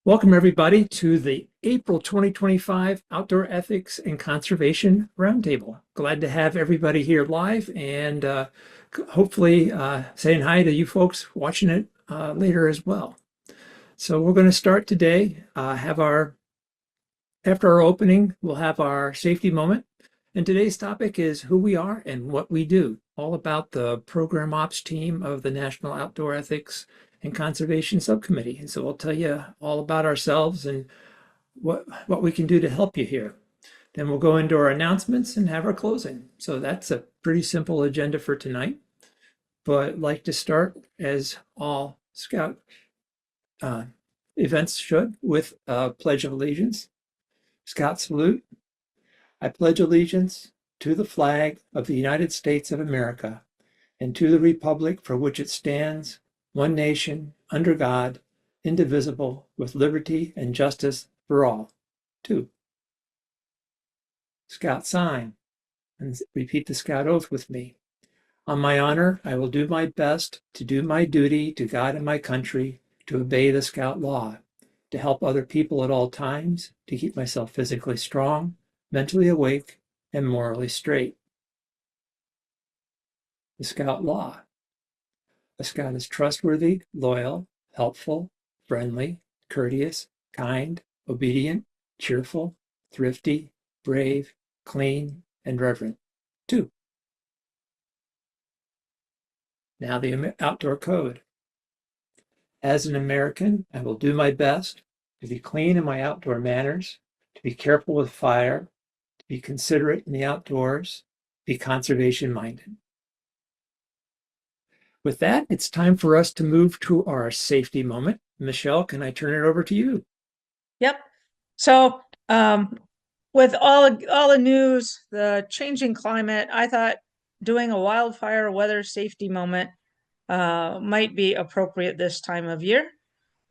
Welcome, everybody, to the April 2025 Outdoor Ethics and Conservation Roundtable. Glad to have everybody here live and hopefully saying hi to you folks watching it later as well. So we're going to start today, after our opening, we'll have our safety moment. And today's topic is who we are and what we do, all about the program ops team of the National Outdoor Ethics and Conservation Subcommittee. And so we'll tell you all about ourselves and what we can do to help you here. Then we'll go into our announcements and have our closing. So that's a pretty simple agenda for tonight. But I'd like to start, as all Scout events should, with a Pledge of Allegiance. Scout salute. I pledge allegiance to the flag of the United States of America and to the republic for which it stands, one nation, under God, indivisible, with liberty and justice for all. 2. Scout sign, and repeat the Scout oath with me. On my honor, I will do my best to do my duty to God and my country, to obey the Scout law, to help other people at all times, to keep myself physically strong, mentally awake, and morally straight. The Scout law. A Scout is trustworthy, loyal, helpful, friendly, courteous, kind, obedient, cheerful, thrifty, brave, clean, and reverent. 2. Now the outdoor code. As an American, I will do my best to be clean in my outdoor manners, to be careful with fire, to be considerate in the outdoors, be conservation minded. With that, it's time for us to move to our safety moment. Michelle, can I turn it over to you? Yep. So with all the news, the changing climate, I thought doing a wildfire weather safety moment might be appropriate this time of year.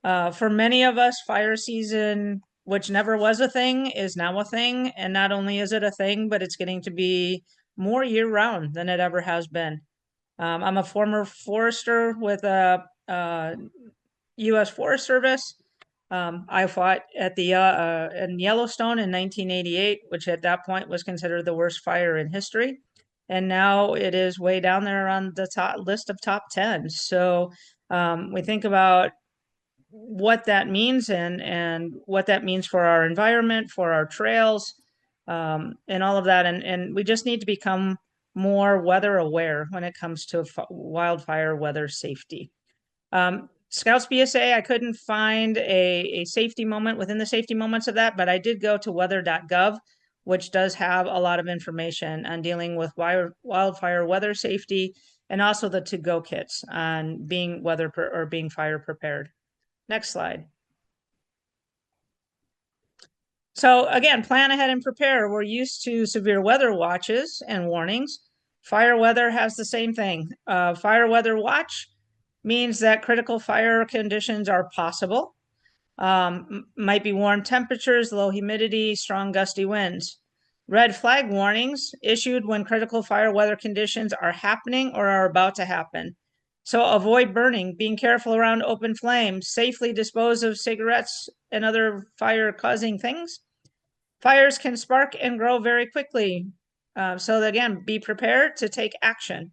For many of us, fire season, which never was a thing, is now a thing. And not only is it a thing, but it's getting to be more year round than it ever has been. I'm a former forester with a U.S. Forest Service. I fought at the in Yellowstone in 1988, which at that point was considered the worst fire in history, and now it is way down there on the top list of top 10. So we think about what that means and what that means for our environment, for our trails, and all of that, and we just need to become more weather aware when it comes to wildfire weather safety. Scouts BSA, I couldn't find a safety moment within the safety moments of that, but I did go to weather.gov, which does have a lot of information on dealing with wildfire weather safety and also the to-go kits on being being fire prepared. Next slide. So again, plan ahead and prepare. We're used to severe weather watches and warnings. Fire weather has the same thing. Fire weather watch means that critical fire conditions are possible. Might be warm temperatures, low humidity, strong gusty winds. Red flag warnings issued when critical fire weather conditions are happening or are about to happen. So avoid burning, being careful around open flames, safely dispose of cigarettes and other fire-causing things. Fires can spark and grow very quickly. So again, be prepared to take action.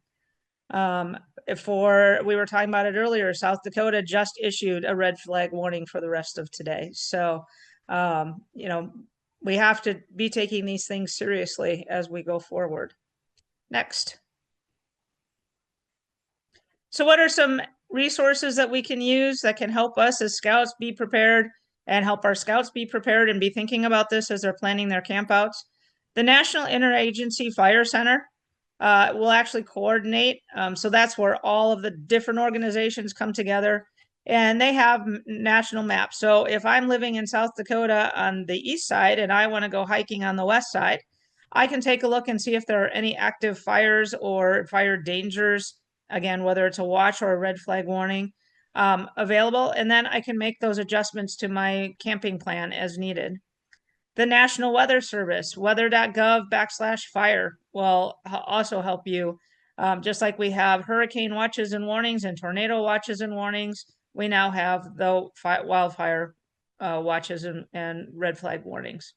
We were talking about it earlier, South Dakota just issued a red flag warning for the rest of today. So, we have to be taking these things seriously as we go forward. Next. So what are some resources that we can use that can help us as scouts be prepared and help our scouts be prepared and be thinking about this as they're planning their campouts? The National Interagency Fire Center will actually coordinate. So that's where all of the different organizations come together and they have national maps. So if I'm living in South Dakota on the east side and I want to go hiking on the west side, I can take a look and see if there are any active fires or fire dangers, again, whether it's a watch or a red flag warning available. And then I can make those adjustments to my camping plan as needed. The National Weather Service, weather.gov/fire, will also help you. Just like we have hurricane watches and warnings and tornado watches and warnings, we now have the wildfire watches and red flag warnings.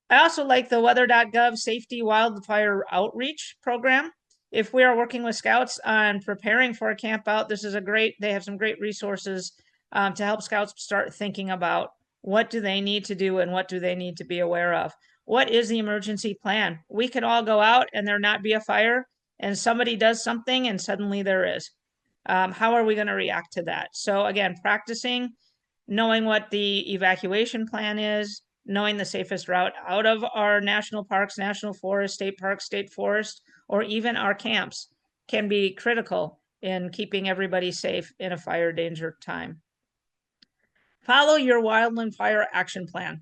I also like the weather.gov safety wildfire outreach program. If we are working with scouts on preparing for a camp out, this is they have some great resources to help scouts start thinking about what do they need to do and what do they need to be aware of. What is the emergency plan? We could all go out and there not be a fire and somebody does something and suddenly there is. How are we going to react to that? So again, practicing, knowing what the evacuation plan is, knowing the safest route out of our national parks, national forest, state parks, state forest, or even our camps can be critical in keeping everybody safe in a fire danger time. Follow your wildland fire action plan.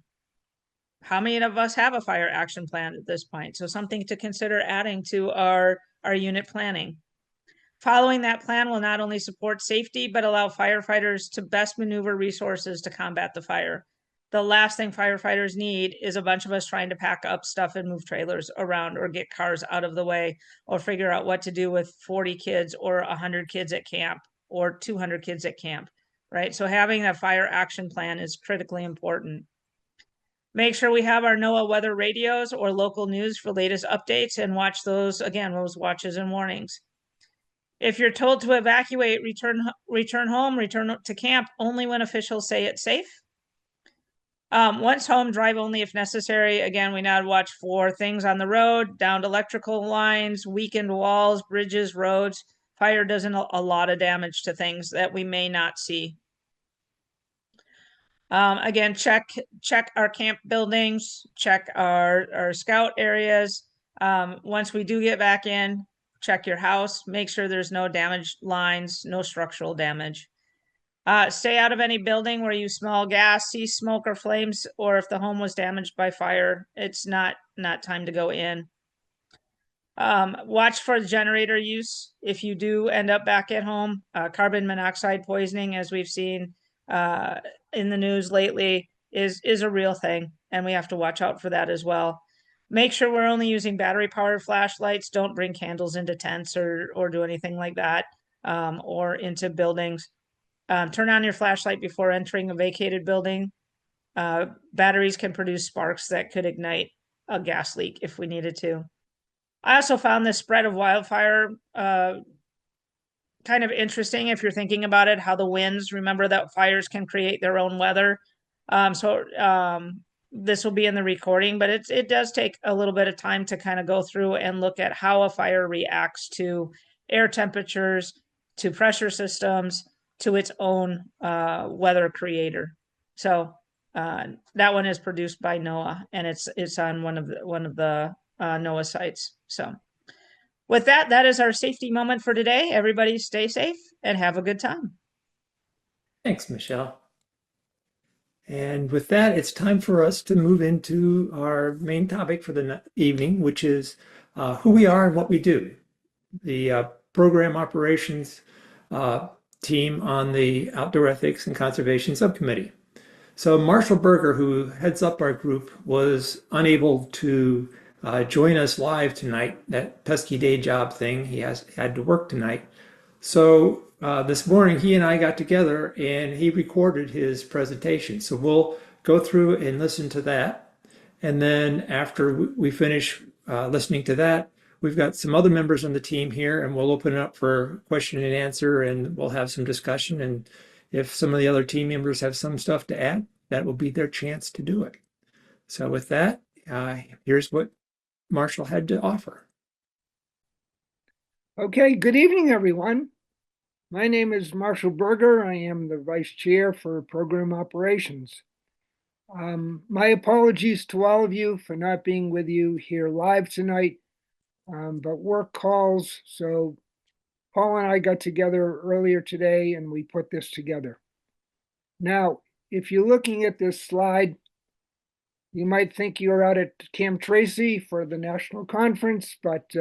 How many of us have a fire action plan at this point? So something to consider adding to our unit planning. Following that plan will not only support safety, but allow firefighters to best maneuver resources to combat the fire. The last thing firefighters need is a bunch of us trying to pack up stuff and move trailers around or get cars out of the way or figure out what to do with 40 kids or 100 kids at camp or 200 kids at camp, right? So having that fire action plan is critically important. Make sure we have our NOAA weather radios or local news for latest updates and watch those, again, those watches and warnings. If you're told to evacuate, return home, return to camp only when officials say it's safe. Once home, drive only if necessary. Again, we now watch for things on the road, downed electrical lines, weakened walls, bridges, roads. Fire does a lot of damage to things that we may not see. Again, check our camp buildings, check our scout areas. Once we do get back in, check your house, make sure there's no damaged lines, no structural damage. Stay out of any building where you smell gas, see smoke or flames, or if the home was damaged by fire, it's not time to go in. Watch for generator use if you do end up back at home. Carbon monoxide poisoning, as we've seen in the news lately, is a real thing, and we have to watch out for that as well. Make sure we're only using battery-powered flashlights. Don't bring candles into tents or do anything like that, or into buildings. Turn on your flashlight before entering a vacated building. Batteries can produce sparks that could ignite a gas leak if we needed to. I also found the spread of wildfire kind of interesting if you're thinking about it, how the winds, remember that fires can create their own weather. This will be in the recording, but it does take a little bit of time to kind of go through and look at how a fire reacts to air temperatures, to pressure systems, to its own weather creator. So that one is produced by NOAA, and it's on one of the NOAA sites. So with that, that is our safety moment for today. Everybody stay safe and have a good time. Thanks, Michelle. And with that, it's time for us to move into our main topic for the evening, which is who we are and what we do. The program operations team on the Outdoor Ethics and Conservation Subcommittee. So Marshall Berger, who heads up our group, was unable to join us live tonight. That pesky day job thing, he had to work tonight. So this morning he and I got together and he recorded his presentation. So we'll go through and listen to that. And then after we finish listening to that, we've got some other members on the team here and we'll open it up for question and answer and we'll have some discussion. And if some of the other team members have some stuff to add, that will be their chance to do it. So with that, here's what Marshall had to offer. Okay, good evening, everyone. My name is Marshall Berger. I am the Vice Chair for Program Operations. My apologies to all of you for not being with you here live tonight, but work calls. So Paul and I got together earlier today and we put this together. Now, if you're looking at this slide, you might think you're out at Camp Tracy for the national conference, but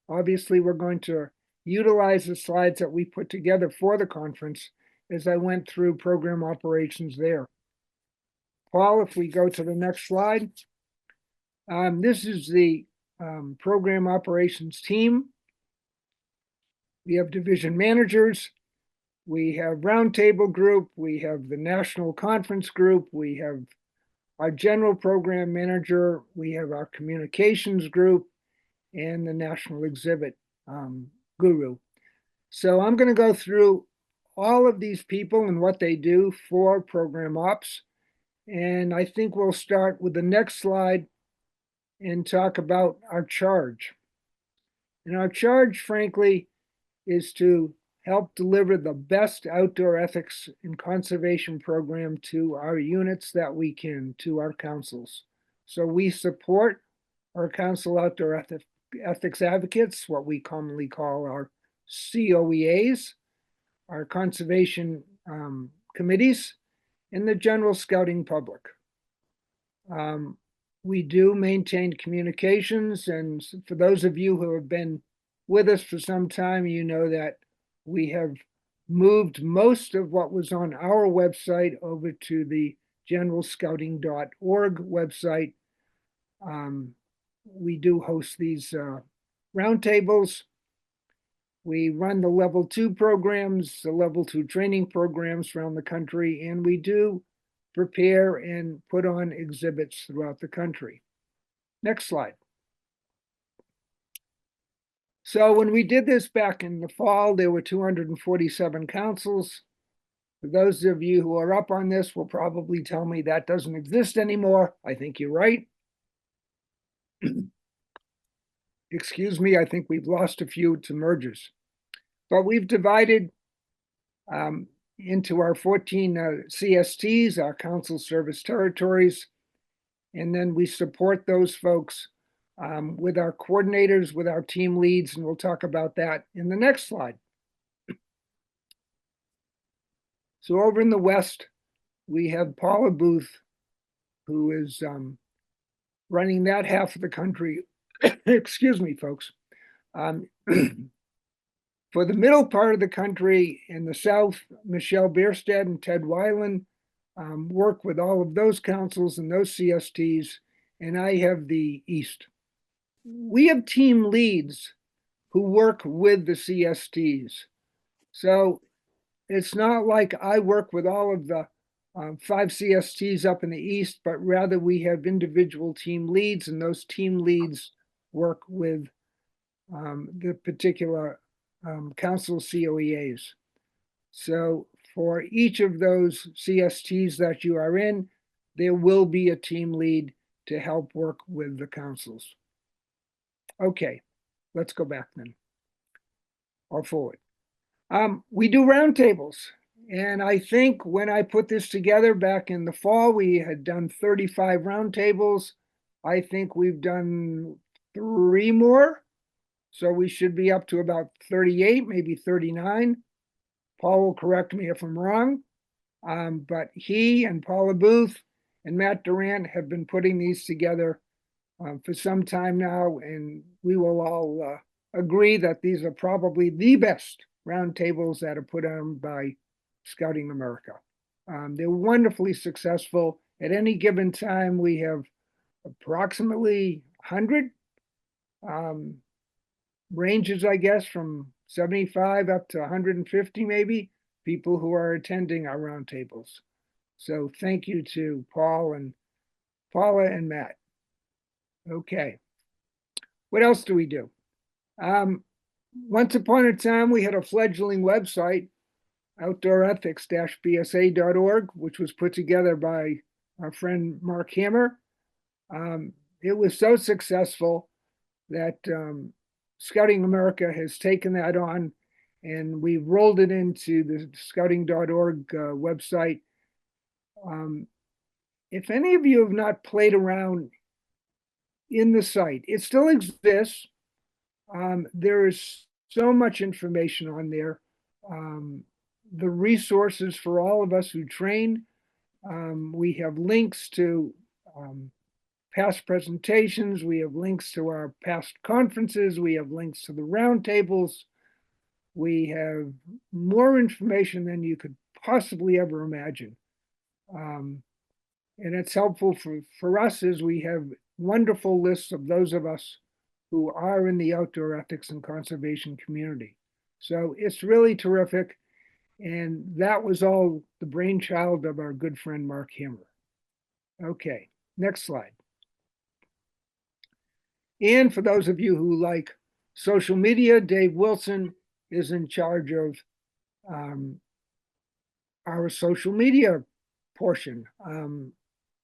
obviously we're going to utilize the slides that we put together for the conference as I went through program operations there. Paul, if we go to the next slide, this is the program operations team. We have division managers, We have roundtable group, we have the national conference group, we have our general program manager, we have our communications group, and the national exhibit guru. So I'm going to go through all of these people and what they do for program ops. And I think we'll start with the next slide and talk about our charge. And our charge, frankly, is to help deliver the best outdoor ethics and conservation program to our units that we can, to our councils. So we support our council outdoor ethics advocates, what we commonly call our COEAs, our conservation committees, and the general scouting public. We do maintain communications, and for those of you who have been with us for some time, you know that we have moved most of what was on our website over to the generalscouting.org website. We do host these roundtables. We run the level 2 programs, the level 2 training programs around the country, and we do prepare and put on exhibits throughout the country. Next slide. So when we did this back in the fall, there were 247 councils. For those of you who are up on this will probably tell me that doesn't exist anymore. I think you're right. Excuse me, I think we've lost a few to mergers. But we've divided into our 14 CSTs, our council service territories, and then we support those folks with our coordinators, with our team leads, and we'll talk about that in the next slide. So over in the West, we have Paula Booth, who is running that half of the country. Excuse me, folks. For the middle part of the country in the South, Michelle Bierstead and Ted Weiland work with all of those councils and those CSTs, and I have the East. We have team leads who work with the CSTs. So it's not like I work with all of the 5 CSTs up in the East, but rather we have individual team leads, and those team leads work with the particular council COEAs. So for each of those CSTs that you are in, there will be a team lead to help work with the councils. Okay, let's go back then, or forward. We do roundtables, and I think when I put this together back in the fall, we had done 35 roundtables. I think we've done 3 more, so we should be up to about 38, maybe 39. Paul will correct me if I'm wrong, but he and Paula Booth and Matt Durant have been putting these together for some time now, and we will all agree that these are probably the best roundtables that are put on by Scouting America. They're wonderfully successful. At any given time, we have approximately 100 ranges, I guess, from 75 up to 150 maybe, people who are attending our roundtables. So thank you to Paul and Paula and Matt. Okay. What else do we do? Once upon a time, we had a fledgling website, outdoorethics-bsa.org, which was put together by our friend Mark Hammer. It was so successful that Scouting America has taken that on, and we've rolled it into the scouting.org website. If any of you have not played around in the site, it still exists. There is so much information on there. The resources for all of us who train. We have links to past presentations. We have links to our past conferences. We have links to the roundtables. We have more information than you could possibly ever imagine. And it's helpful for us as we have wonderful lists of those of us who are in the outdoor ethics and conservation community. So it's really terrific. And that was all the brainchild of our good friend Mark Hammer. Okay, next slide. And for those of you who like social media, Dave Wilson is in charge of our social media portion.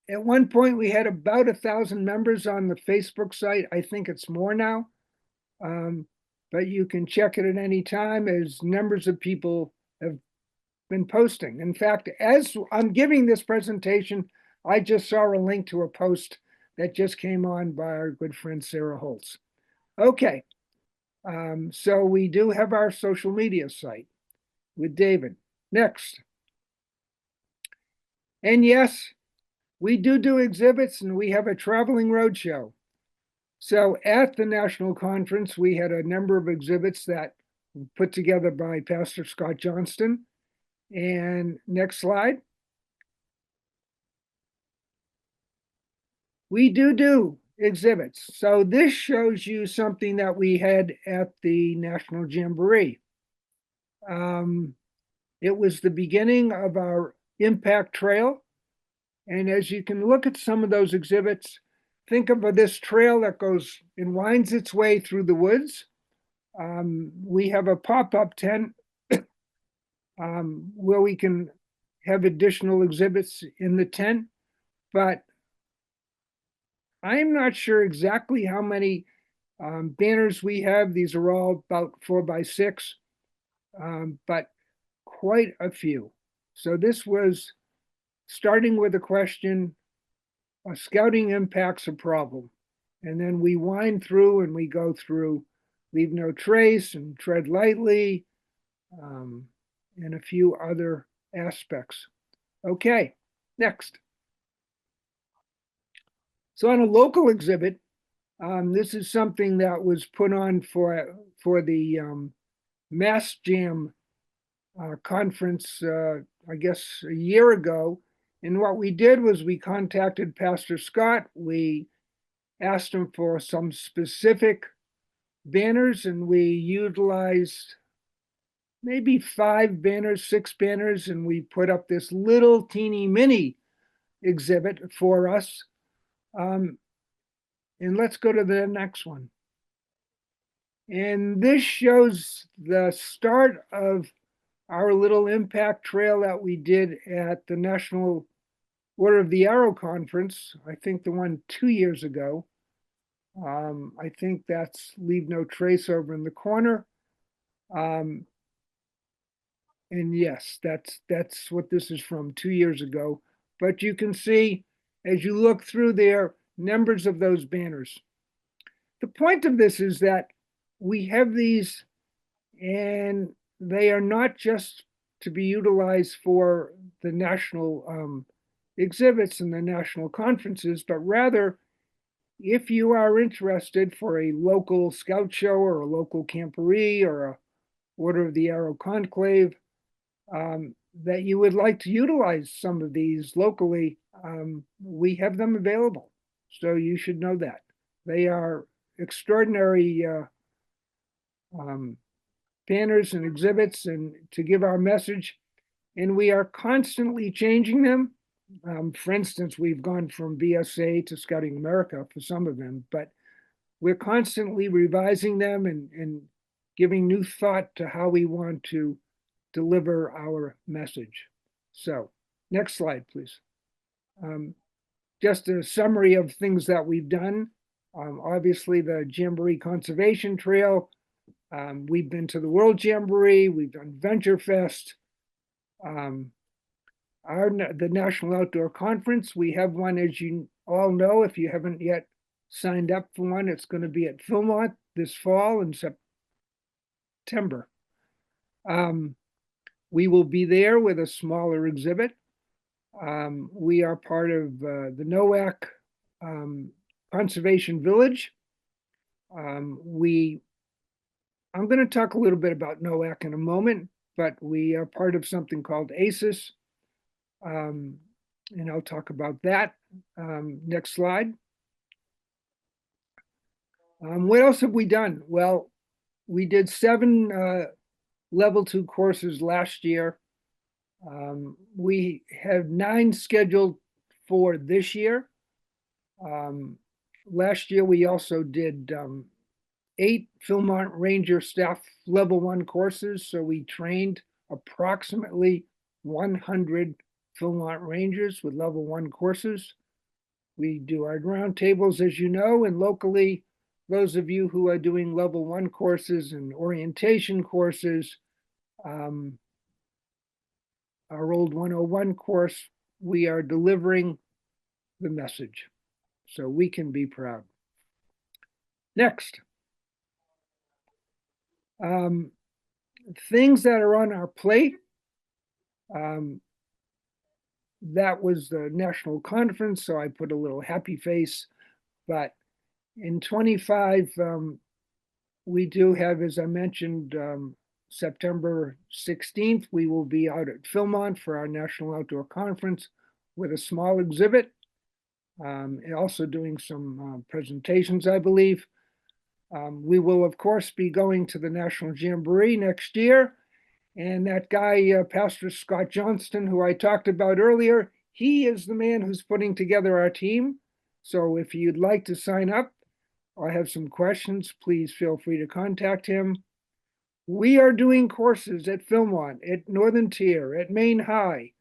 At one point, we had about 1,000 members on the Facebook site. I think it's more now. But you can check it at any time as numbers of people have been posting. In fact, as I'm giving this presentation, I just saw a link to a post that just came on by our good friend Sarah Holtz. Okay, so we do have our social media site with David. Next. And yes, we do exhibits, and we have a traveling roadshow. So at the national conference, we had a number of exhibits that were put together by Pastor Scott Johnston. And next slide. We do exhibits. So this shows you something that we had at the National Jamboree. It was the beginning of our Impact Trail. And as you can look at some of those exhibits, think of this trail that goes and winds its way through the woods. We have a pop-up tent where we can have additional exhibits in the tent, but I'm not sure exactly how many banners we have. These are all about 4x6, but quite a few. So this was starting with a question, scouting impacts a problem. And then we wind through and we go through leave no trace and tread lightly, and a few other aspects. Okay, next. So on a local exhibit, this is something that was put on for the Mass Jam conference, I guess a year ago. And what we did was we contacted Pastor Scott. We asked him for some specific banners, and we utilized maybe 5 banners, 6 banners, and we put up this little teeny mini exhibit for us. And let's go to the next one. And this shows the start of our little impact trail that we did at the National Order of the Arrow Conference, I think the one 2 years ago. I think that's Leave No Trace over in the corner. And yes, that's what this is from 2 years ago. But you can see, as you look through there, numbers of those banners. The point of this is that we have these, and they are not just to be utilized for the national exhibits and the national conferences, but rather, if you are interested for a local scout show or a local camporee or a Order of the Arrow conclave, that you would like to utilize some of these locally, we have them available. So you should know that. They are extraordinary banners and exhibits and to give our message. And we are constantly changing them. For instance, we've gone from BSA to Scouting America for some of them, but we're constantly revising them and giving new thought to how we want to deliver our message. So next slide, please. Just a summary of things that we've done. Obviously, the Jamboree Conservation Trail. We've been to the World Jamboree. We've done Venture Fest. The National Outdoor Conference. We have one, as you all know, if you haven't yet signed up for one, it's going to be at Philmont this fall in September. We will be there with a smaller exhibit. We are part of the NOAC Conservation Village. I'm going to talk a little bit about NOAC in a moment, but we are part of something called ACES, and I'll talk about that. Next slide. What else have we done? Well, we did 7 level 2 courses last year. We have 9 scheduled for this year. Last year, we also did 8 Philmont Ranger staff level 1 courses. So we trained approximately 100 Philmont Rangers with level 1 courses. We do our roundtables, as you know, and locally, those of you who are doing level 1 courses and orientation courses, our old 101 course, we are delivering the message. So we can be proud. Next. Things that are on our plate. That was the national conference, so I put a little happy face. But in 25, we do have, as I mentioned, September 16th, we will be out at Philmont for our National Outdoor Conference with a small exhibit. And also doing some presentations, I believe. We will, of course, be going to the National Jamboree next year. And that guy, Pastor Scott Johnston, who I talked about earlier, he is the man who's putting together our team. So if you'd like to sign up or have some questions, please feel free to contact him. We are doing courses at Philmont, at Northern Tier, at Maine High.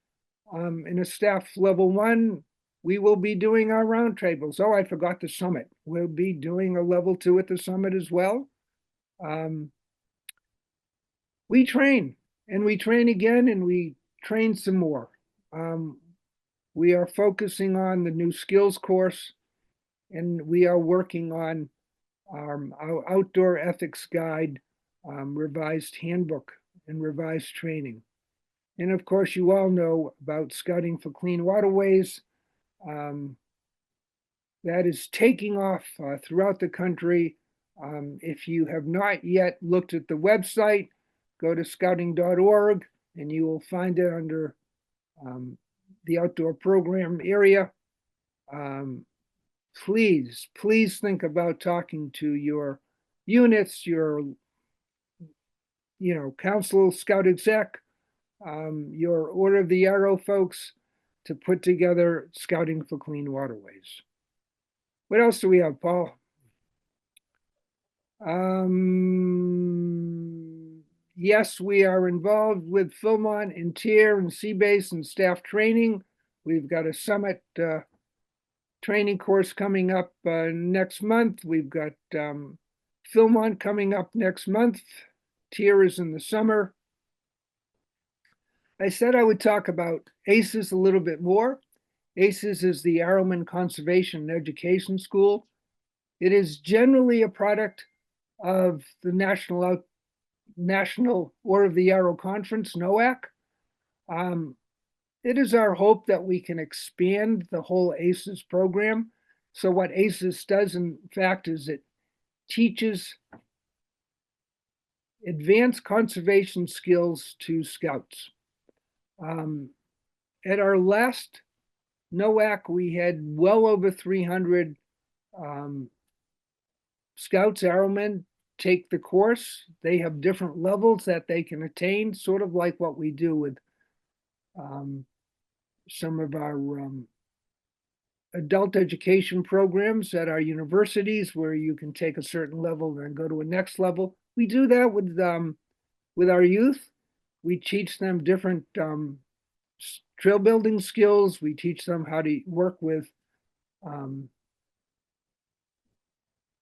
In a staff level 1, we will be doing our roundtables. Oh, I forgot the summit. We'll be doing a level 2 at the summit as well. We train, and we train again, and we train some more. We are focusing on the new skills course, and we are working on our outdoor ethics guide, revised handbook, and revised training. And of course, you all know about Scouting for Clean Waterways. That is taking off throughout the country. If you have not yet looked at the website, go to scouting.org and you will find it under the outdoor program area. Please think about talking to your units, your council, scout exec, your Order of the Arrow folks to put together Scouting for Clean Waterways. What else do we have, Paul? Yes, we are involved with Philmont and Tier and Seabase and staff training. We've got a summit training course coming up next month. We've got Philmont coming up next month. Tier is in the summer. I said I would talk about ACES a little bit more. ACES is the Arrowman Conservation and Education School. It is generally a product of the National Order of the Arrow Conference, NOAC. It is our hope that we can expand the whole ACES program. So what ACES does, in fact, is it teaches advanced conservation skills to scouts. At our last NOAC, we had well over 300 scouts, arrowmen take the course. They have different levels that they can attain, sort of like what we do with some of our adult education programs at our universities, where you can take a certain level and then go to a next level. We do that with our youth. We teach them different trail building skills. We teach them how to work with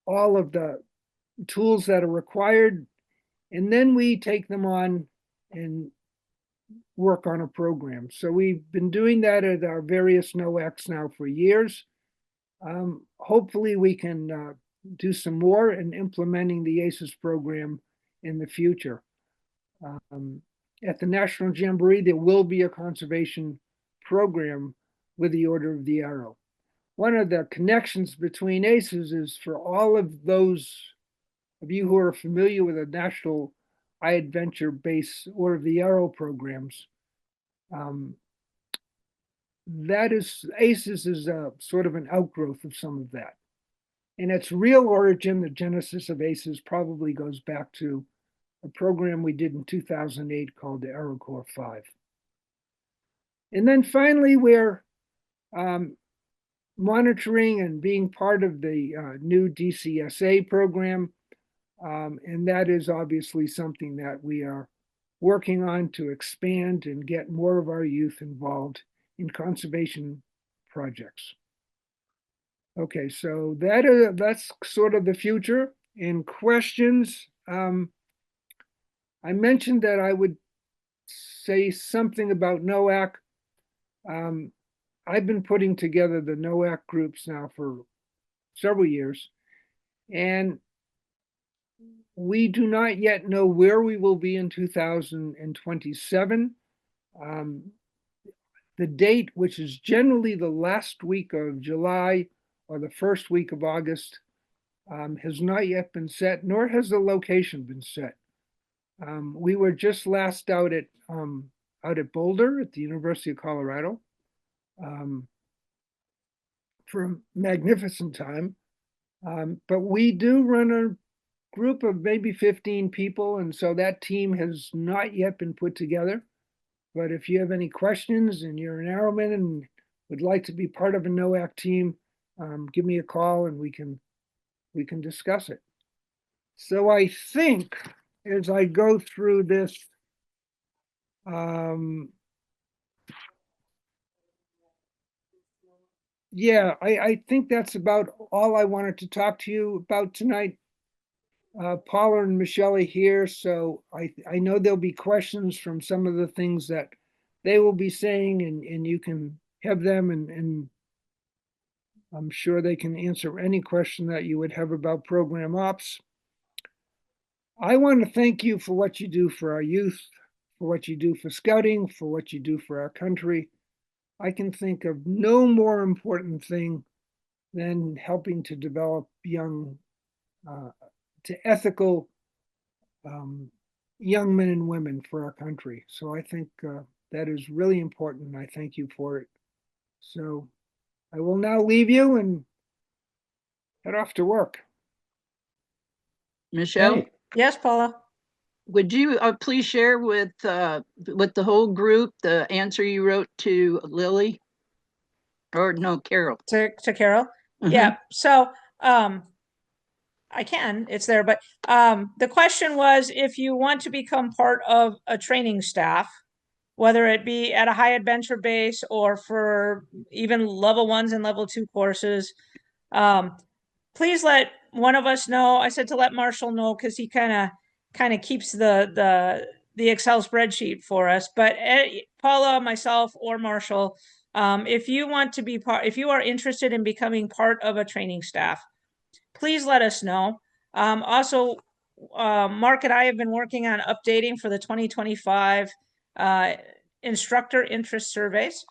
all of the tools that are required. And then we take them on and work on a program. So we've been doing that at our various NOACs now for years. Hopefully we can do some more in implementing the ACES program in the future. At the National Jamboree, there will be a conservation program with the Order of the Arrow. One of the connections between ACES is for all of those of you who are familiar with the National iAdventure Base Order of the Arrow programs. That is, ACES is a sort of an outgrowth of some of that. And its real origin, the genesis of ACES, probably goes back to a program we did in 2008 called the AeroCorps 5. And then finally, we're monitoring and being part of the new DCSA program. And that is obviously something that we are working on to expand and get more of our youth involved in conservation projects. Okay, so that's sort of the future. In questions, I mentioned that I would say something about NOAC. I've been putting together the NOAC groups now for several years, and we do not yet know where we will be in 2027. The date, which is generally the last week of July or the first week of August, has not yet been set, nor has the location been set. We were just last out at Boulder at the University of Colorado for a magnificent time. But we do run a group of maybe 15 people, and so that team has not yet been put together. But if you have any questions and you're an Arrowman and would like to be part of a NOAC team, give me a call and we can discuss it. So I think as I go through this, yeah, I think that's about all I wanted to talk to you about tonight. Paula and Michelle are here, so I know there'll be questions from some of the things that they will be saying, and you can have them, and I'm sure they can answer any question that you would have about program ops. I want to thank you for what you do for our youth, for what you do for scouting, for what you do for our country. I can think of no more important thing than helping to develop young, to ethical young men and women for our country. So I think that is really important, and I thank you for it. So I will now leave you and head off to work. Michelle, Hey, Yes, Paula. would you please share with the whole group the answer you wrote to Lily? Or no, Carol. To Carol. Yeah. So I can, it's there, but the question was if you want to become part of a training staff, whether it be at a high adventure base or for even level 1s and level 2 courses, please let one of us know. I said to let Marshall know because he kind of keeps the Excel spreadsheet for us. But Paula, myself, or Marshall, if you want to be part, if you are interested in becoming part of a training staff, please let us know. Also, Mark and I have been working on updating for the 2025 instructor interest surveys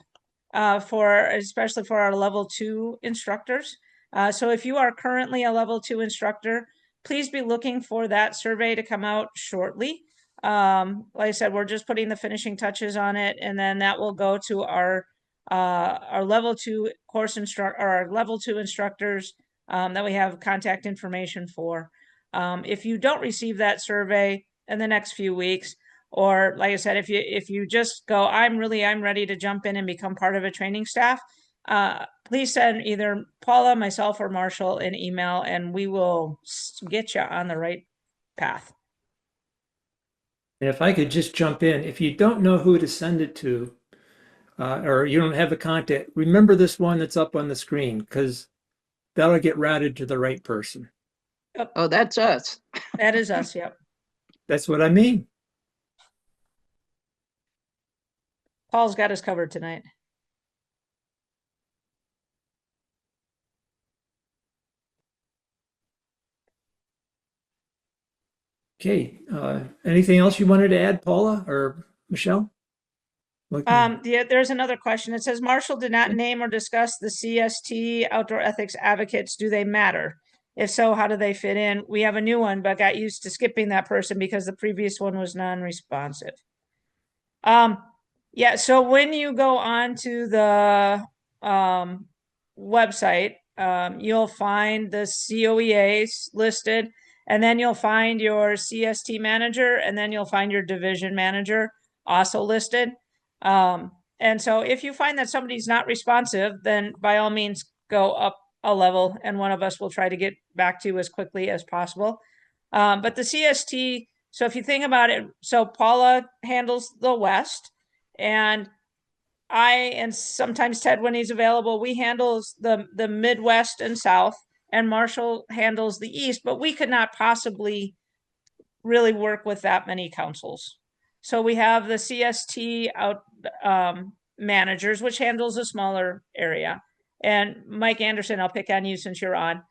especially for our level 2 instructors. So if you are currently a level 2 instructor, please be looking for that survey to come out shortly. Like I said, we're just putting the finishing touches on it, and then that will go to our level 2 course instructor, or our level 2 instructors that we have contact information for. If you don't receive that survey in the next few weeks, or like I said, if you just go, I'm ready to jump in and become part of a training staff, please send either Paula, myself, or Marshall an email, and we will get you on the right path. and if I could just jump in, if you don't know who to send it to, or you don't have the contact, remember this one that's up on the screen, because that'll get routed to the right person. Oh, that's us. That is us. Yep. That's what I mean. Paul's got us covered tonight. Okay, anything else you wanted to add, Paula or Michelle? There's another question. It says Marshall did not name or discuss the CST outdoor ethics advocates. Do they matter? If so, how do they fit in? We have a new one, but got used to skipping that person because the previous one was non-responsive. Yeah, so when you go on to the website, you'll find the COEAs listed, and then you'll find your CST manager, and then you'll find your division manager also listed. And so if you find that somebody's not responsive, then by all means go up a level and one of us will try to get back to you as quickly as possible. But the CST, so if you think about it, so Paula handles the West, and and sometimes Ted, when he's available, we handles the Midwest and South, and Marshall handles the East, but we could not possibly really work with that many councils. So we have the CST out managers, which handles a smaller area. And Mike Anderson, I'll pick on you since you're on.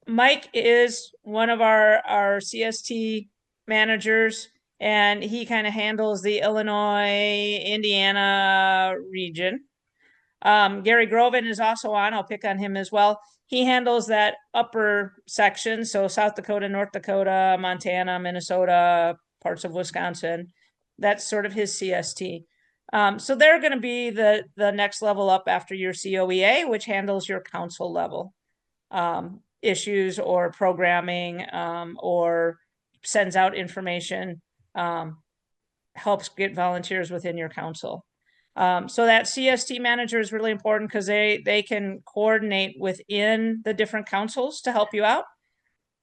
Mike is one of our CST managers, and he kind of handles the Illinois, Indiana region. Gary Groven is also on. I'll pick on him as well. He handles that upper section, so South Dakota, North Dakota, Montana, Minnesota, parts of Wisconsin. That's sort of his CST. So they're going to be the next level up after your COEA, which handles your council level issues or programming, or sends out information, helps get volunteers within your council. So that CST manager is really important because they can coordinate within the different councils to help you out.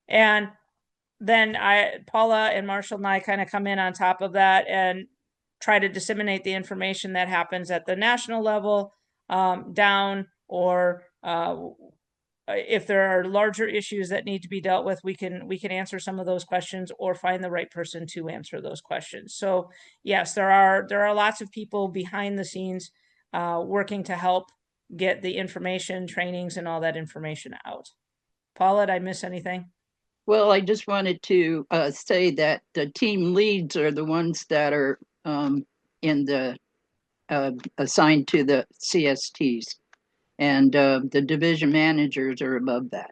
And then Paula and Marshall and I kind of come in on top of that and try to disseminate the information that happens at the national level, down, or if there are larger issues that need to be dealt with, we can answer some of those questions or find the right person to answer those questions. So yes, there are lots of people behind the scenes working to help get the information, trainings, and all that information out. Paula, did I miss anything? Well, I just wanted to say that the team leads are the ones that are in the assigned to the CSTs, and the division managers are above that.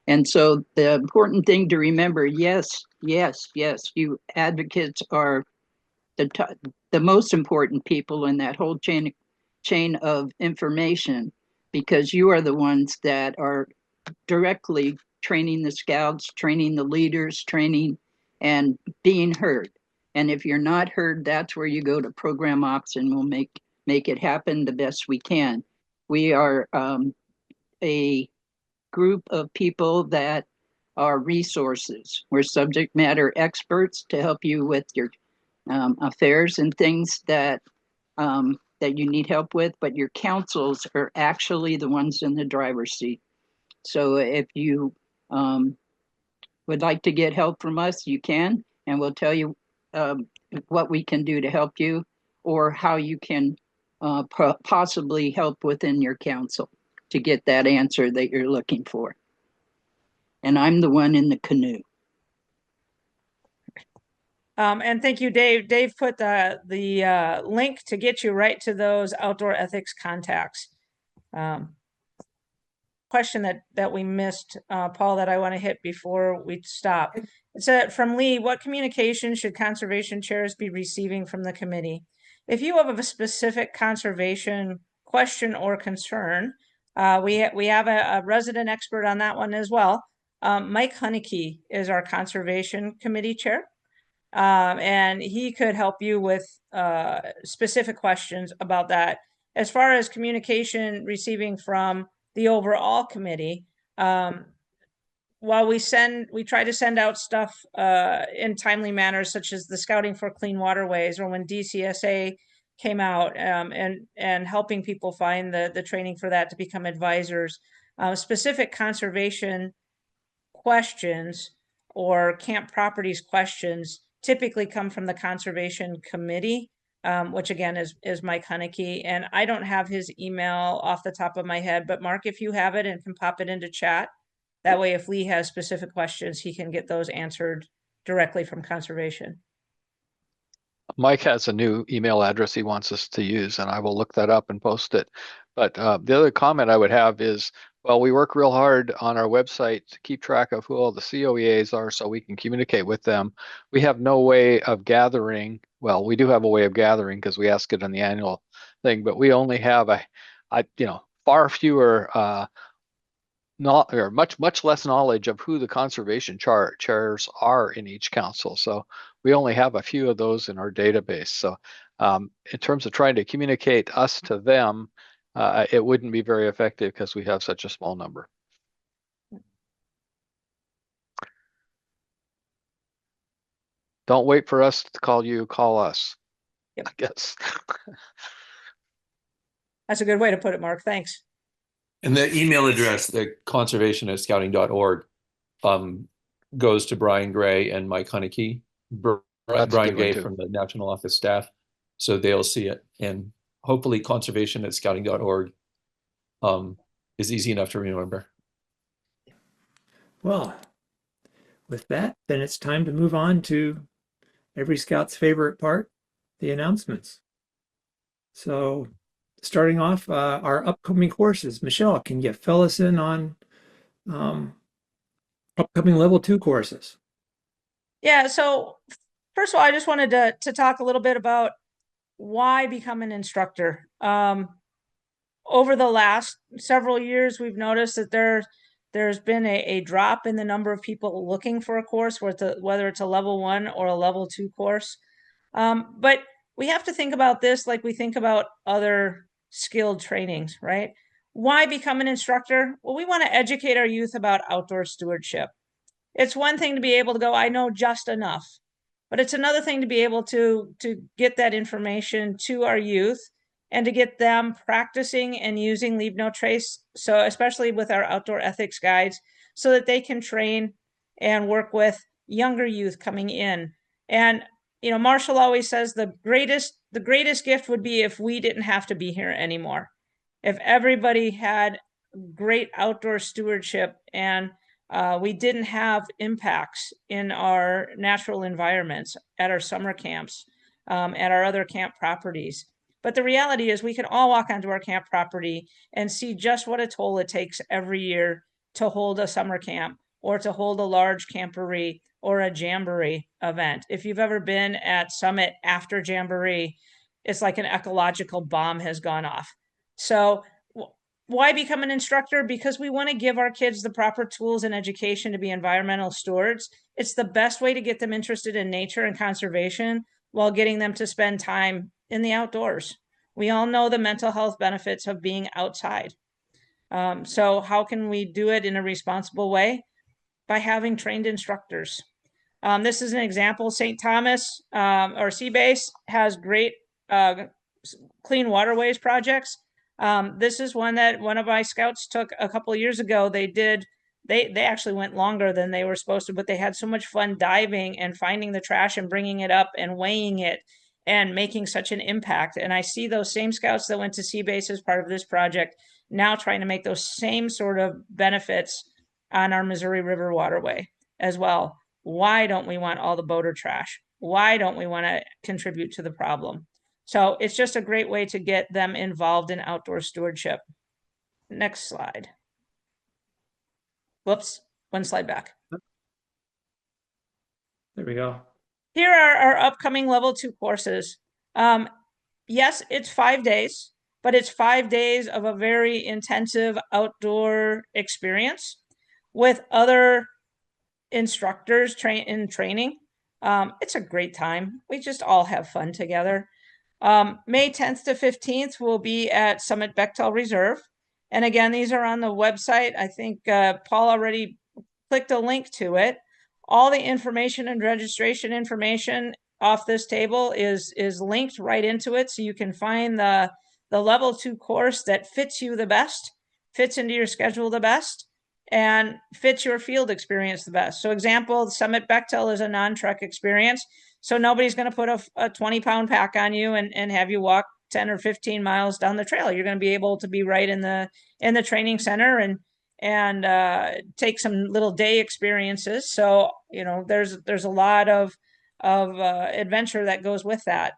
And so the important thing to remember, yes, you advocates are the most important people in that whole chain of information, because you are the ones that are directly training the scouts, training the leaders, training and being heard. And if you're not heard, that's where you go to program ops, and we'll make it happen the best we can. We are a group of people that are resources. We're subject matter experts to help you with your affairs and things that that you need help with, but your councils are actually the ones in the driver's seat. So if you would like to get help from us, you can, and we'll tell you what we can do to help you, or how you can possibly help within your council to get that answer that you're looking for. And I'm the one in the canoe. And thank you, Dave. Dave put the link to get you right to those outdoor ethics contacts. Question that we missed, Paul, that I want to hit before we stop. It's from Lee. What communication should conservation chairs be receiving from the committee? If you have a specific conservation question or concern, we have a resident expert on that one as well. Mike Hunnicky is our conservation committee chair. And he could help you with specific questions about that. As far as communication receiving from the overall committee, while we try to send out stuff in timely manners, such as the Scouting for Clean Waterways, or when DCSA came out, and helping people find the training for that to become advisors, specific conservation questions or camp properties questions typically come from the conservation committee, which again is Mike Hunnicky. And I don't have his email off the top of my head, but Mark, if you have it and can pop it into chat, that way if Lee has specific questions, he can get those answered directly from conservation. Mike has a new email address he wants us to use, and I will look that up and post it. But the other comment I would have is, well, we work real hard on our website to keep track of who all the COEAs are so we can communicate with them. We have no way of gathering. Well, we do have a way of gathering because we ask it in the annual thing, but we only have far fewer much less knowledge of who the conservation chairs are in each council. So we only have a few of those in our database. So In terms of trying to communicate us to them, it wouldn't be very effective because we have such a small number. Don't wait for us to call you, call us. Yep. I guess. That's a good way to put it, Mark. Thanks. And the email address, the conservation@scouting.org, goes to Brian Gray and Mike Hunnicky. That's a Brian good one, Gray too. from the National Office staff. So they'll see it. And hopefully conservation@scouting.org is easy enough to remember. Well, with that, then it's time to move on to every Scout's favorite part, the announcements. So starting off, our upcoming courses. Michelle, can you fill us in on upcoming level 2 courses? Yeah, so first of all, I just wanted to talk a little bit about why become an instructor. Over the last several years, we've noticed that there's been a drop in the number of people looking for a course, whether it's a level 1 or a level 2 course. But we have to think about this like we think about other skilled trainings, right? Why become an instructor? Well, we want to educate our youth about outdoor stewardship. It's one thing to be able to go, I know just enough, but it's another thing to be able to get that information to our youth and to get them practicing and using Leave No Trace. So especially with our outdoor ethics guides, so that they can train and work with younger youth coming in. And, you know, Marshall always says the greatest gift would be if we didn't have to be here anymore. If everybody had great outdoor stewardship and we didn't have impacts in our natural environments, at our summer camps, at our other camp properties. But the reality is we can all walk onto our camp property and see just what a toll it takes every year to hold a summer camp or to hold a large camporee or a jamboree event. If you've ever been at Summit after jamboree, it's like an ecological bomb has gone off. So why become an instructor? Because we want to give our kids the proper tools and education to be environmental stewards. It's the best way to get them interested in nature and conservation while getting them to spend time in the outdoors. We all know the mental health benefits of being outside. So how can we do it in a responsible way? By having trained instructors. This is an example. St. Thomas or Seabase has great clean waterways projects. This is one that one of my scouts took a couple of years ago. They actually went longer than they were supposed to, but they had so much fun diving and finding the trash and bringing it up and weighing it and making such an impact. And I see those same scouts that went to Seabase as part of this project now trying to make those same sort of benefits on our Missouri River waterway as well. Why don't we want all the boater trash? Why don't we want to contribute to the problem? So it's just a great way to get them involved in outdoor stewardship. Next slide. Whoops, one slide back. There we go. Here are our upcoming level 2 courses. Yes, it's 5 days, but it's 5 days of a very intensive outdoor experience with other instructors in training. It's a great time. We just all have fun together. May 10th to 15th will be at Summit Bechtel Reserve. And again, these are on the website. I think Paul already clicked a link to it. All the information and registration information off this table is linked right into it. So you can find the level 2 course that fits you the best, fits into your schedule the best, and fits your field experience the best. So example, Summit Bechtel is a non-trek experience. So nobody's going to put a 20-pound pack on you and have you walk 10 or 15 miles down the trail. You're going to be able to be right in the training center and take some little day experiences. So, you know, there's a lot of adventure that goes with that.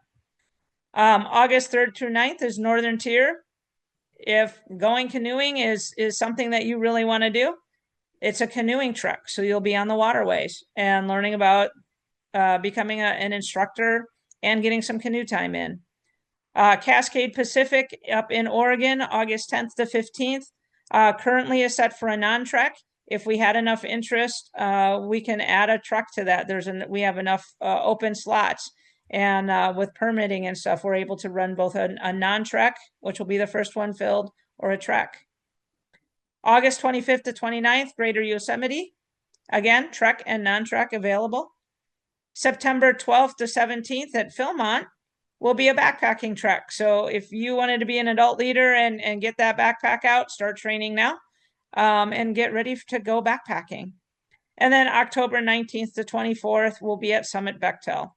August 3rd through 9th is Northern Tier. If going canoeing is something that you really want to do, it's a canoeing trek. So you'll be on the waterways and learning about becoming an instructor and getting some canoe time in. Cascade Pacific up in Oregon, August 10th to 15th, currently is set for a non-trek. If we had enough interest, we can add a trek to that. We have enough open slots. And with permitting and stuff, we're able to run both a non-trek, which will be the first one filled, or a trek. August 25th to 29th, Greater Yosemite. Again, trek and non-trek available. September 12th to 17th at Philmont will be a backpacking trek. So if you wanted to be an adult leader and get that backpack out, start training now, and get ready to go backpacking. And then October 19th to 24th will be at Summit Bechtel.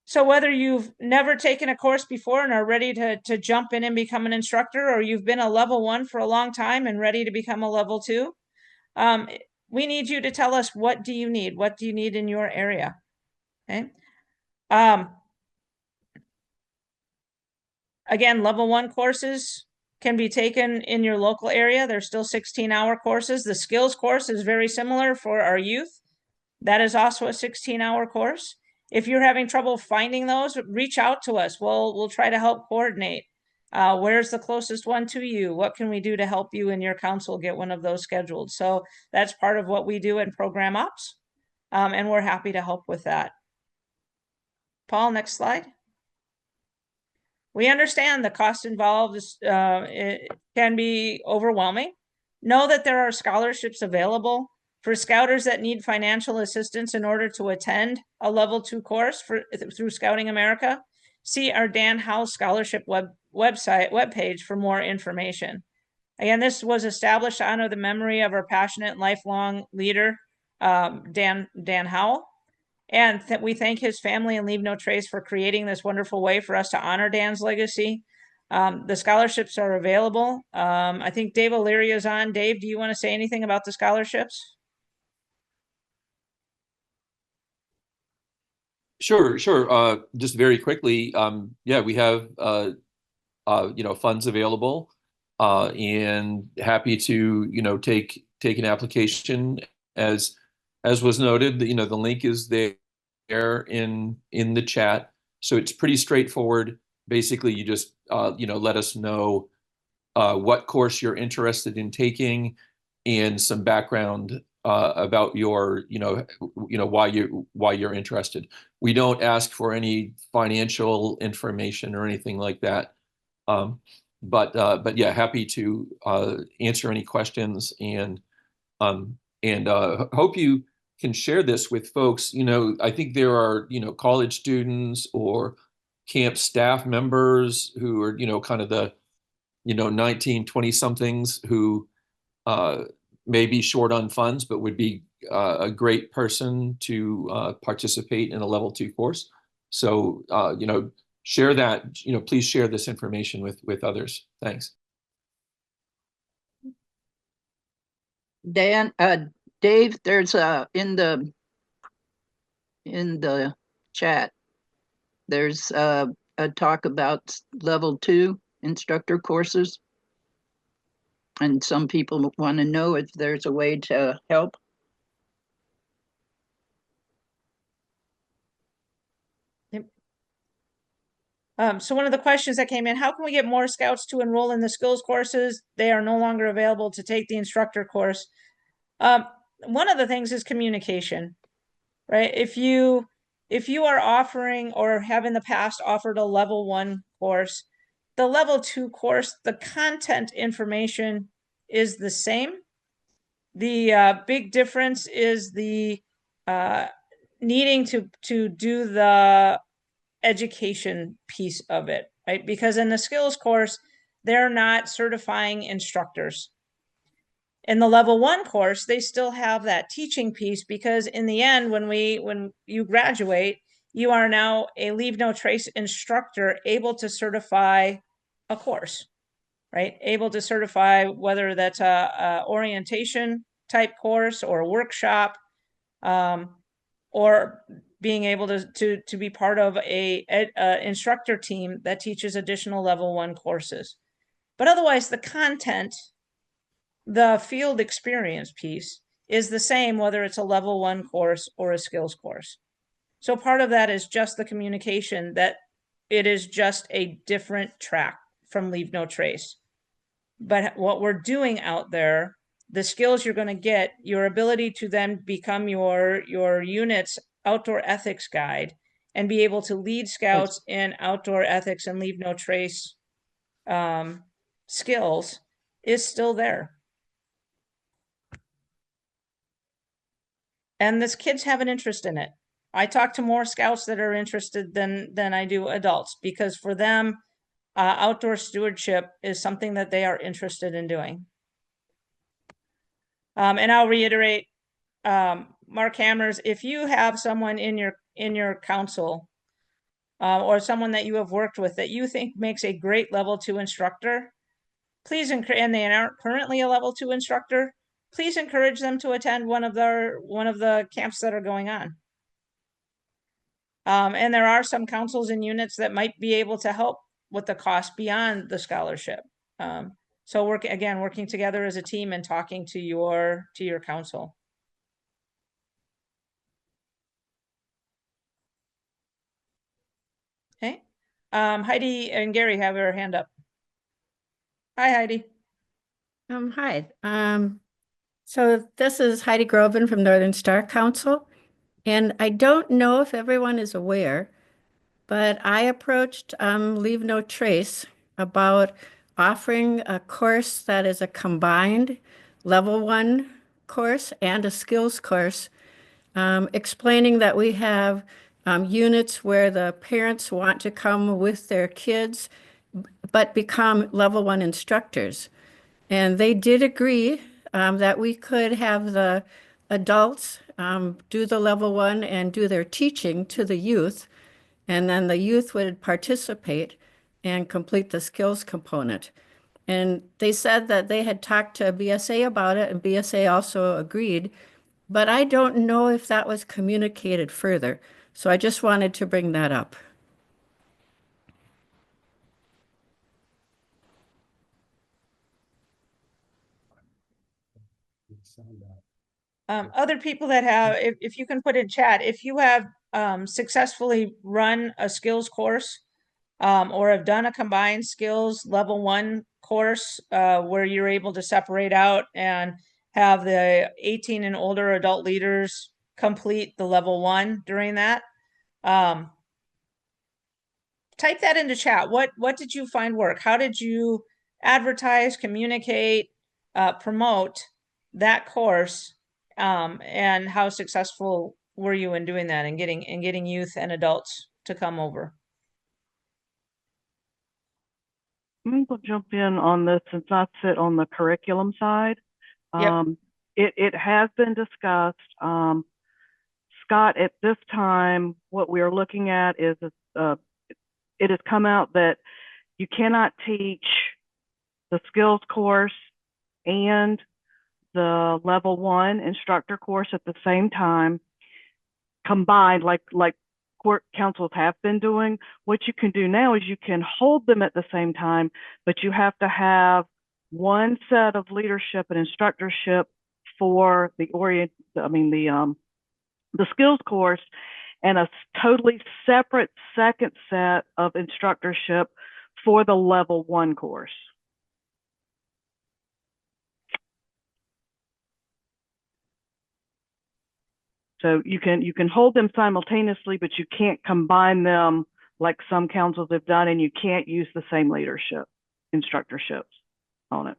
So whether you've never taken a course before and are ready to jump in and become an instructor, or you've been a level 1 for a long time and ready to become a level 2, we need you to tell us, what do you need? What do you need in your area? Okay. Again, level 1 courses can be taken in your local area. They're still 16-hour courses. The skills course is very similar for our youth. That is also a 16-hour course. If you're having trouble finding those, reach out to us. We'll try to help coordinate. Where's the closest one to you? What can we do to help you and your council get one of those scheduled? So that's part of what we do in program ops, and we're happy to help with that. Paul, next slide. We understand the cost involved it can be overwhelming. Know that there are scholarships available for scouters that need financial assistance in order to attend a level 2 course through Scouting America. See our Dan Howe Scholarship webpage for more information. Again, this was established to honor the memory of our passionate and lifelong leader, Dan Howell. And we thank his family and Leave No Trace for creating this wonderful way for us to honor Dan's legacy. The scholarships are available. I think Dave O'Leary is on. Dave, do you want to say anything about the scholarships? Sure. Just very quickly, yeah, we have funds available, and happy to take an application as was noted. The link is there in the chat, so it's pretty straightforward. Basically, you just let us know what course you're interested in taking and some background about your why you're interested. We don't ask for any financial information or anything like that. But yeah, happy to answer any questions, and hope you can share this with folks. I think there are college students or camp staff members who are kind of the 19, 20 somethings who may be short on funds, but would be a great person to participate in a level 2 course. So share that. Please share this information with others. Thanks. Dan, Dave, there's in the chat, there's a talk about level 2 instructor courses, and some people want to know if there's a way to help. So one of the questions that came in: how can we get more scouts to enroll in the skills courses? They are no longer available to take the instructor course. One of the things is communication, right? If you are offering or have in the past offered a level 1 course, the level 2 course, the content information is the same. The big difference is the needing to do the education piece of it, right? Because in the skills course, they're not certifying instructors. In the level 1 course, they still have that teaching piece, because in the end, when you graduate, you are now a Leave No Trace instructor, able to certify a course, right? Able to certify whether that's a orientation type course or a workshop, or being able to be part of a instructor team that teaches additional level 1 courses. But otherwise, the content, the field experience piece is the same, whether it's a level 1 course or a skills course. So part of that is just the communication, that it is just a different track from Leave No Trace. But what we're doing out there, the skills you're going to get, your ability to then become your unit's outdoor ethics guide, and be able to lead scouts in outdoor ethics and leave no trace skills is still there. And this kids have an interest in it. I talk to more scouts that are interested than I do adults, because for them, outdoor stewardship is something that they are interested in doing. And I'll reiterate, Mark Hammers, if you have someone in your council or someone that you have worked with that you think makes a great level 2 instructor, please and they aren't currently a level 2 instructor, please encourage them to attend one of the camps that are going on. And there are some councils and units that might be able to help with the cost beyond the scholarship. So working together as a team and talking to your council. Okay. Heidi and Gary have their hand up. Hi, Heidi. Hi. So this is Heidi Groban from Northern Star Council, and I don't know if everyone is aware, but I approached Leave No Trace about offering a course that is a combined level 1 course and a skills course, explaining that we have units where the parents want to come with their kids, but become level 1 instructors. And they did agree that we could have the adults do the level 1 and do their teaching to the youth, and then the youth would participate and complete the skills component. And they said that they had talked to BSA about it, and BSA also agreed, but I don't know if that was communicated further. So I just wanted to bring that up. Other people that have, if you can put in chat, if you have successfully run a skills course or have done a combined skills level 1 course where you're able to separate out and have the 18 and older adult leaders complete the level 1 during that, type that into chat. What did you find work? How did you advertise, communicate, promote that course? And how successful were you in doing that and getting youth and adults to come over? I'm going to jump in on this since I sit on the curriculum side. Yep. It has been discussed. Scott, at this time, what we are looking at is it has come out that you cannot teach the skills course and the level 1 instructor course at the same time, combined like court councils have been doing. What you can do now is you can hold them at the same time, but you have to have one set of leadership and instructorship for the skills course, and a totally separate second set of instructorship for the level 1 course. So you can hold them simultaneously, but you can't combine them like some councils have done, and you can't use the same leadership instructorships on it.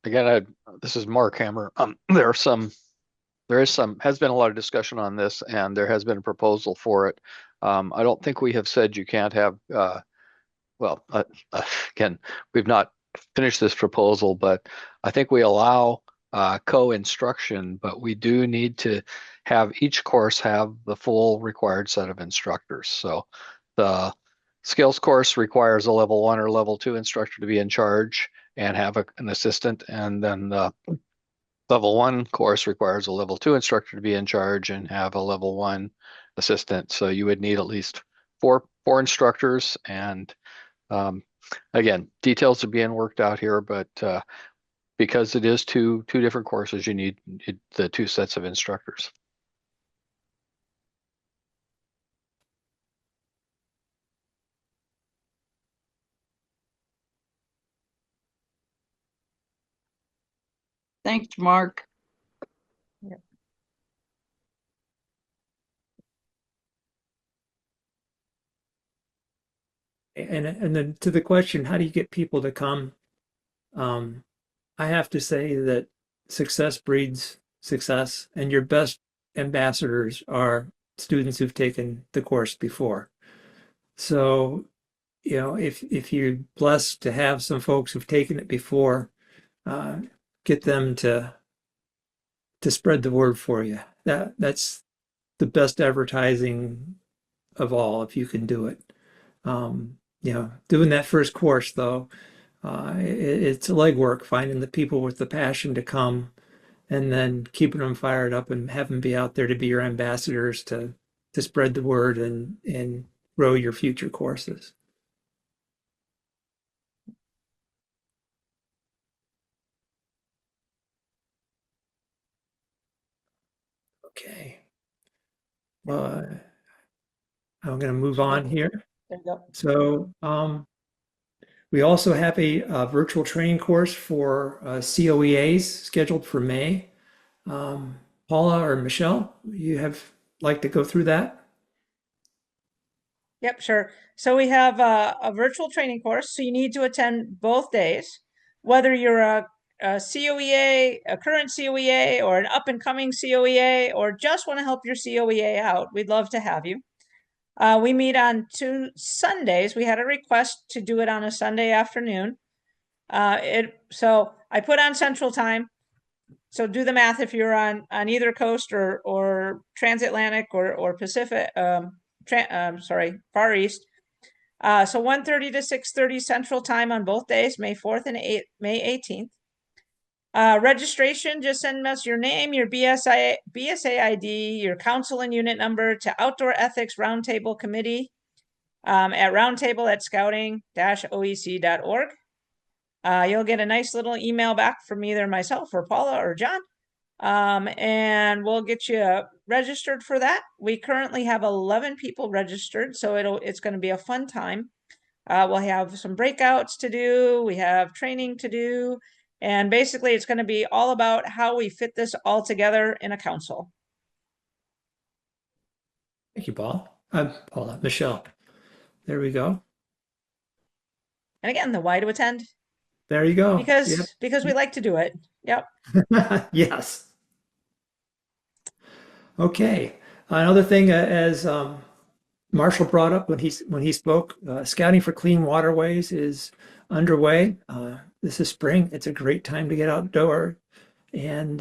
Again, this is Mark Hammer. Has been a lot of discussion on this, and there has been a proposal for it. I don't think we have said you can't have, again, we've not finished this proposal, but I think we allow co-instruction, but we do need to have each course have the full required set of instructors. So the skills course requires a level 1 or level 2 instructor to be in charge and have an assistant, and then the level 1 course requires a level 2 instructor to be in charge and have a level 1 assistant. So you would need at least four instructors, and again, details are being worked out here, but because it is two different courses, you need the 2 sets of instructors. Thanks, Mark. And then to the question, how do you get people to come? I have to say that success breeds success, and your best ambassadors are students who've taken the course before. So, if you're blessed to have some folks who've taken it before, get them to spread the word for you. That's the best advertising of all, if you can do it. Doing that first course though, it's legwork, finding the people with the passion to come, and then keeping them fired up and have them be out there to be your ambassadors to spread the word and grow your future courses. Okay. Well, I'm going to move on here. There you go. So we also have a virtual training course for COEAs scheduled for May. Paula or Michelle, you like to go through that? Yep, sure. So we have a virtual training course, so you need to attend both days, whether you're a COEA, a current COEA, or an up and coming COEA, or just want to help your COEA out. We'd love to have you. We meet on 2 Sundays. We had a request to do it on a Sunday afternoon. So I put on Central Time. So do the math if you're on either coast or transatlantic or Pacific, Far East. So 1:30 to 6:30 Central Time on both days, May 4th and May 18th. Registration, just send us your name, your BSA ID, your council and unit number to Outdoor Ethics Roundtable Committee at roundtable@scouting-oec.org. You'll get a nice little email back from either myself or Paula or John. And we'll get you registered for that. We currently have 11 people registered, so it's going to be a fun time. We'll have some breakouts to do. We have training to do. And basically, it's going to be all about how we fit this all together in a council. Thank you, Paula, Michelle. There we go. And again, the why to attend. There you go. Because we like to do it. Yep. Yes. Okay. Another thing, as Marshall brought up when he spoke, Scouting for Clean Waterways is underway. This is spring. It's a great time to get outdoor and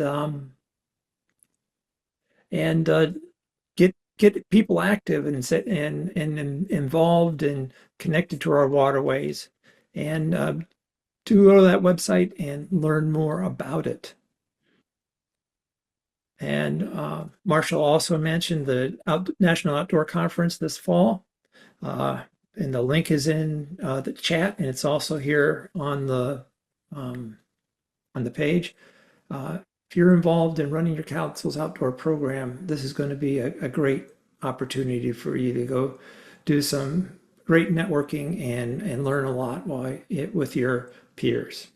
get people active and involved and connected to our waterways, and to go to that website and learn more about it. And Marshall also mentioned the National Outdoor Conference this fall. And the link is in the chat, and it's also here on the page. If you're involved in running your council's outdoor program, this is going to be a great opportunity for you to go do some great networking and learn a lot with your peers.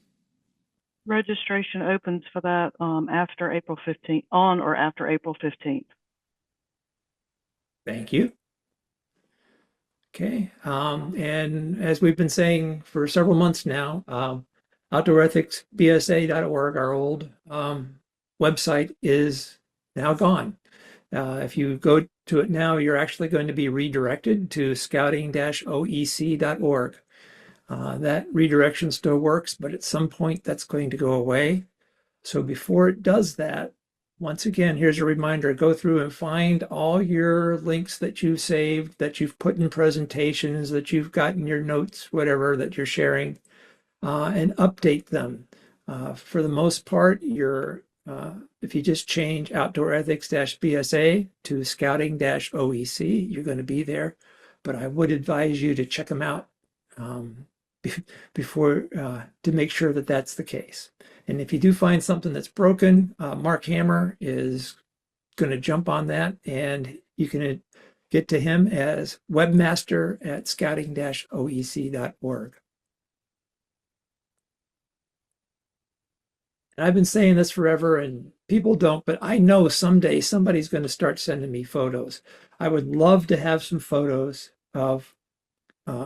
Registration opens for that after April 15th, on or after April 15th. Thank you. Okay, and as we've been saying for several months now, outdoorethicsbsa.org, our old website, is now gone. If you go to it now, you're actually going to be redirected to scouting-oec.org. That redirection still works, but at some point that's going to go away. So before it does that, once again, here's a reminder, go through and find all your links that you've saved, that you've put in presentations, that you've got in your notes, whatever that you're sharing, and update them. For the most part, if you just change Outdoor Ethics-BSA to Scouting-OEC, you're going to be there. But I would advise you to check them out before to make sure that that's the case. And if you do find something that's broken, Mark Hammer is going to jump on that, and you can get to him as webmaster@scouting-oec.org. And I've been saying this forever, and people don't, but I know someday somebody's going to start sending me photos. I would love to have some photos of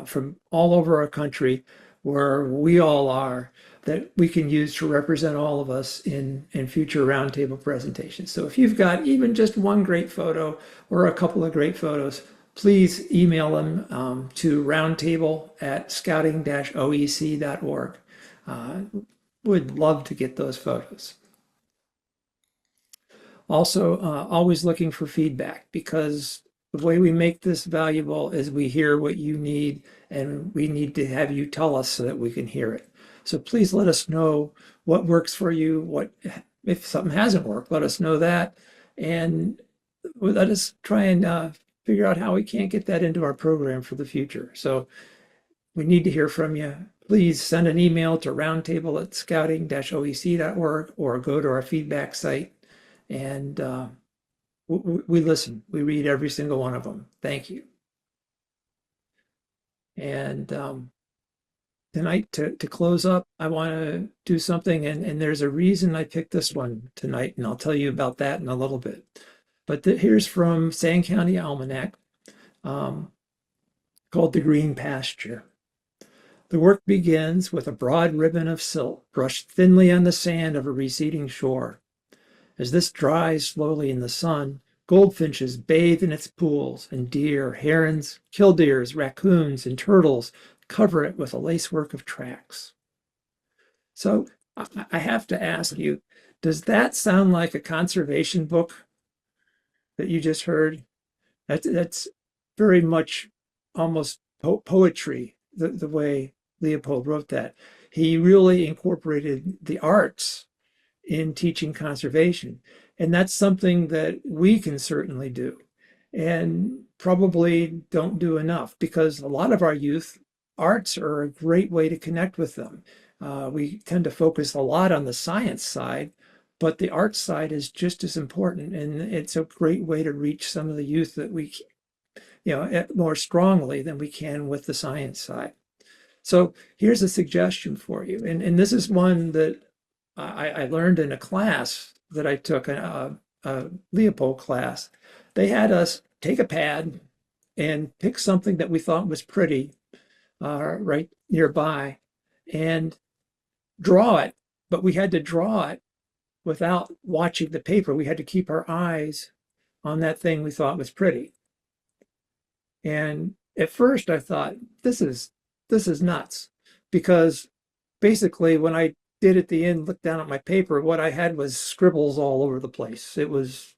from all over our country, where we all are, that we can use to represent all of us in future roundtable presentations. So if you've got even just one great photo or a couple of great photos, please email them to roundtable@scouting-oec.org. Would love to get those photos. Also, always looking for feedback, because the way we make this valuable is we hear what you need, and we need to have you tell us so that we can hear it. So please let us know what works for you. What if something hasn't worked, let us know that, and let us try and figure out how we can't get that into our program for the future. So we need to hear from you. Please send an email to roundtable@scouting-oec.org, or go to our feedback site, and we listen. We read every single one of them. Thank you. And tonight, to close up, I want to do something, and there's a reason I picked this one tonight, and I'll tell you about that in a little bit. But here's from San County Almanac, called The Green Pasture. The work begins with a broad ribbon of silt brushed thinly on the sand of a receding shore. As this dries slowly in the sun, goldfinches bathe in its pools, and deer, herons, killdeers, raccoons, and turtles cover it with a lacework of tracks. So I have to ask you, does that sound like a conservation book that you just heard? That's very much almost poetry, the way Leopold wrote that. He really incorporated the arts in teaching conservation. And that's something that we can certainly do, and probably don't do enough, because a lot of our youth, arts are a great way to connect with them. We tend to focus a lot on the science side, but the art side is just as important. And it's a great way to reach some of the youth that we, more strongly than we can with the science side. So here's a suggestion for you. And this is one that I learned in a class that I took, a Leopold class. They had us take a pad and pick something that we thought was pretty right nearby and draw it. But we had to draw it without watching the paper. We had to keep our eyes on that thing we thought was pretty. And at first I thought, this is nuts, because basically when I did at the end look down at my paper, what I had was scribbles all over the place. It was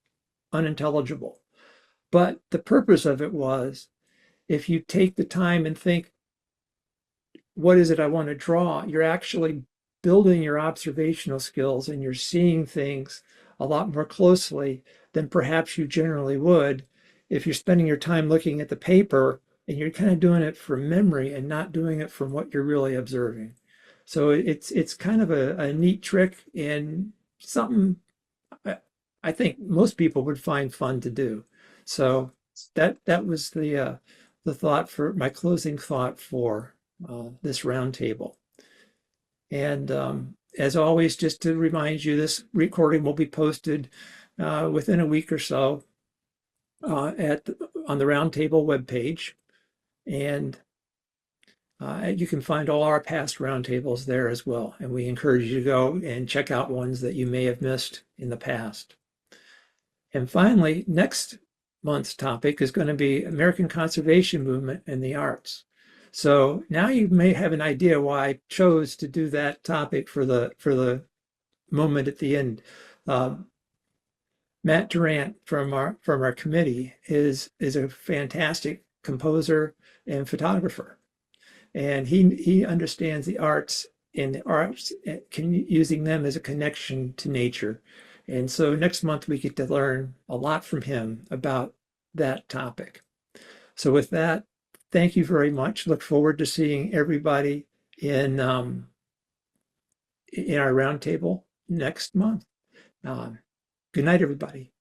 unintelligible. But the purpose of it was, if you take the time and think, what is it I want to draw, you're actually building your observational skills, and you're seeing things a lot more closely than perhaps you generally would if you're spending your time looking at the paper and you're kind of doing it from memory and not doing it from what you're really observing. So it's kind of a neat trick, and something I think most people would find fun to do. So that was the thought for my closing thought for this roundtable. And as always, just to remind you, this recording will be posted within a week or so on the roundtable webpage, and you can find all our past roundtables there as well. And we encourage you to go and check out ones that you may have missed in the past. And finally, next month's topic is going to be American Conservation Movement and the Arts. So now you may have an idea why I chose to do that topic for the moment at the end. Matt Durant from our committee is a fantastic composer and photographer, and he understands the arts, and the arts using them as a connection to nature. And so next month we get to learn a lot from him about that topic. So with that, thank you very much. Look forward to seeing everybody in our roundtable next month. Good night, everybody.